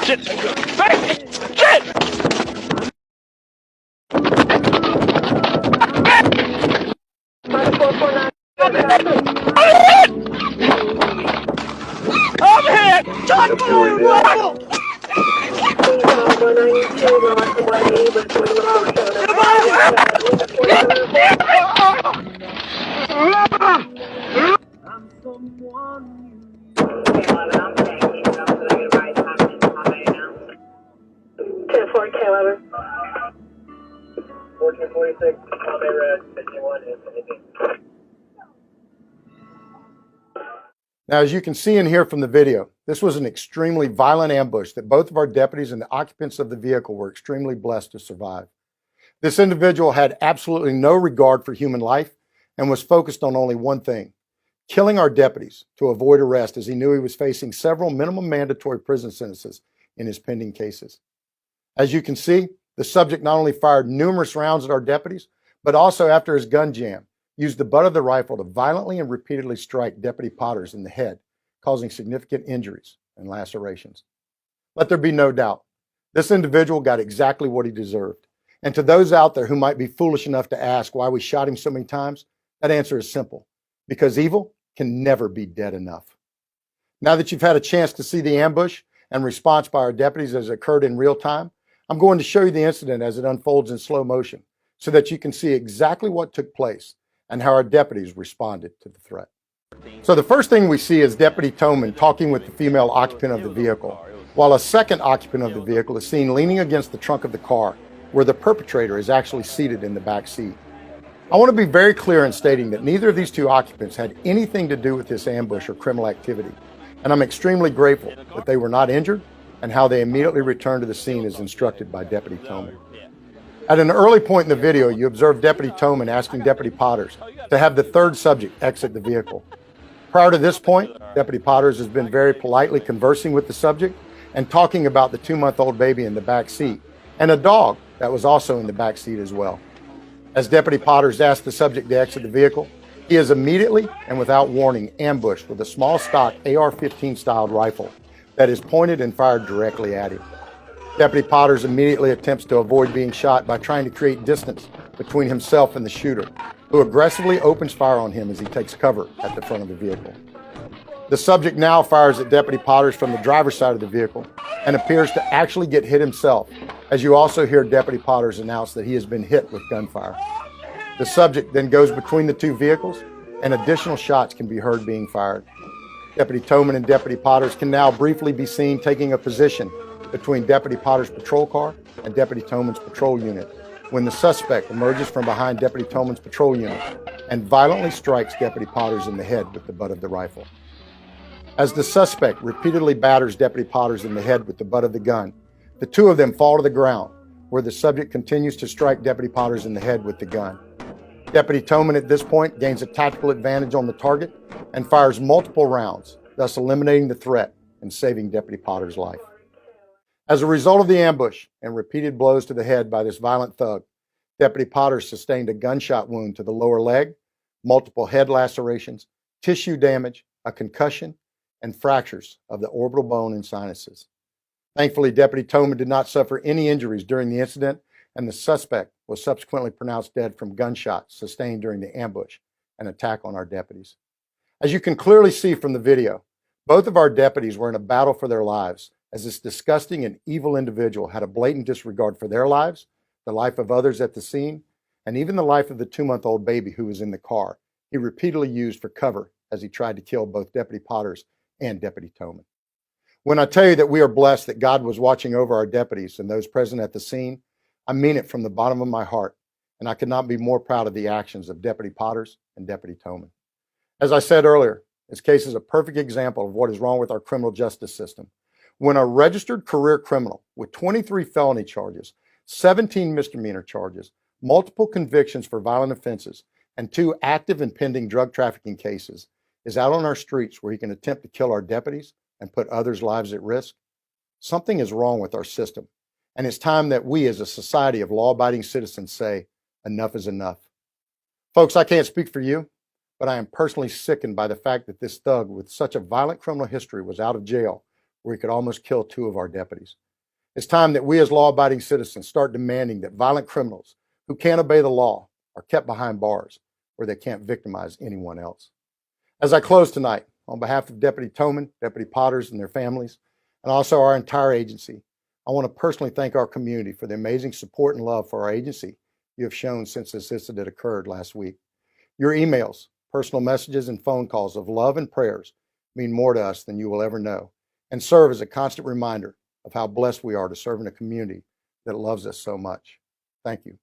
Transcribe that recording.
Shit! Hey! Shit! Overhead! John, level! Now, as you can see and hear from the video, this was an extremely violent ambush that both of our deputies and the occupants of the vehicle were extremely blessed to survive. This individual had absolutely no regard for human life and was focused on only one thing: killing our deputies to avoid arrest, as he knew he was facing several minimum mandatory prison sentences in his pending cases. As you can see, the subject not only fired numerous rounds at our deputies, but also, after his gun jam, used the butt of the rifle to violently and repeatedly strike Deputy Potters in the head, causing significant injuries and lacerations. Let there be no doubt, this individual got exactly what he deserved. And to those out there who might be foolish enough to ask why we shot him so many times, that answer is simple: because evil can never be dead enough. Now that you've had a chance to see the ambush and response by our deputies as it occurred in real time, I'm going to show you the incident as it unfolds in slow motion so that you can see exactly what took place and how our deputies responded to the threat. So the first thing we see is Deputy Toman talking with the female occupant of the vehicle, while a second occupant of the vehicle is seen leaning against the trunk of the car, where the perpetrator is actually seated in the back seat. I want to be very clear in stating that neither of these two occupants had anything to do with this ambush or criminal activity, and I'm extremely grateful that they were not injured and how they immediately returned to the scene as instructed by Deputy Toman. At an early point in the video, you observe Deputy Toman asking Deputy Potters to have the third subject exit the vehicle. Prior to this point, Deputy Potters has been very politely conversing with the subject and talking about the 2-month-old baby in the back seat and a dog that was also in the back seat as well. As Deputy Potters asked the subject to exit the vehicle, he is immediately and without warning ambushed with a small stock AR-15 styled rifle that is pointed and fired directly at him. Deputy Potters immediately attempts to avoid being shot by trying to create distance between himself and the shooter, who aggressively opens fire on him as he takes cover at the front of the vehicle. The subject now fires at Deputy Potters from the driver's side of the vehicle and appears to actually get hit himself, as you also hear Deputy Potters announce that he has been hit with gunfire. The subject then goes between the two vehicles and additional shots can be heard being fired. Deputy Toman and Deputy Potters can now briefly be seen taking a position between Deputy Potters' patrol car and Deputy Toman's patrol unit when the suspect emerges from behind Deputy Toman's patrol unit and violently strikes Deputy Potters in the head with the butt of the rifle. As the suspect repeatedly batters Deputy Potters in the head with the butt of the gun, the two of them fall to the ground, where the subject continues to strike Deputy Potters in the head with the gun. Deputy Toman at this point gains a tactical advantage on the target and fires multiple rounds, thus eliminating the threat and saving Deputy Potters' life. As a result of the ambush and repeated blows to the head by this violent thug, Deputy Potters sustained a gunshot wound to the lower leg, multiple head lacerations, tissue damage, a concussion, and fractures of the orbital bone and sinuses. Thankfully, Deputy Toman did not suffer any injuries during the incident, and the suspect was subsequently pronounced dead from gunshots sustained during the ambush and attack on our deputies. As you can clearly see from the video, both of our deputies were in a battle for their lives, as this disgusting and evil individual had a blatant disregard for their lives, the life of others at the scene, and even the life of the 2-month-old baby who was in the car. He repeatedly used for cover as he tried to kill both Deputy Potters and Deputy Toman. When I tell you that we are blessed that God was watching over our deputies and those present at the scene, I mean it from the bottom of my heart, and I could not be more proud of the actions of Deputy Potters and Deputy Toman. As I said earlier, this case is a perfect example of what is wrong with our criminal justice system. When a registered career criminal with 23 felony charges, 17 misdemeanor charges, multiple convictions for violent offenses, and 2 active and pending drug trafficking cases is out on our streets where he can attempt to kill our deputies and put others' lives at risk, something is wrong with our system. And it's time that we as a society of law-abiding citizens say, enough is enough. Folks, I can't speak for you, but I am personally sickened by the fact that this thug with such a violent criminal history was out of jail where he could almost kill 2 of our deputies. It's time that we as law-abiding citizens start demanding that violent criminals who can't obey the law are kept behind bars where they can't victimize anyone else. As I close tonight, on behalf of Deputy Toman, Deputy Potters and their families, and also our entire agency, I want to personally thank our community for the amazing support and love for our agency you have shown since this incident occurred last week. Your emails, personal messages, and phone calls of love and prayers mean more to us than you will ever know, and serve as a constant reminder of how blessed we are to serve in a community that loves us so much. Thank you.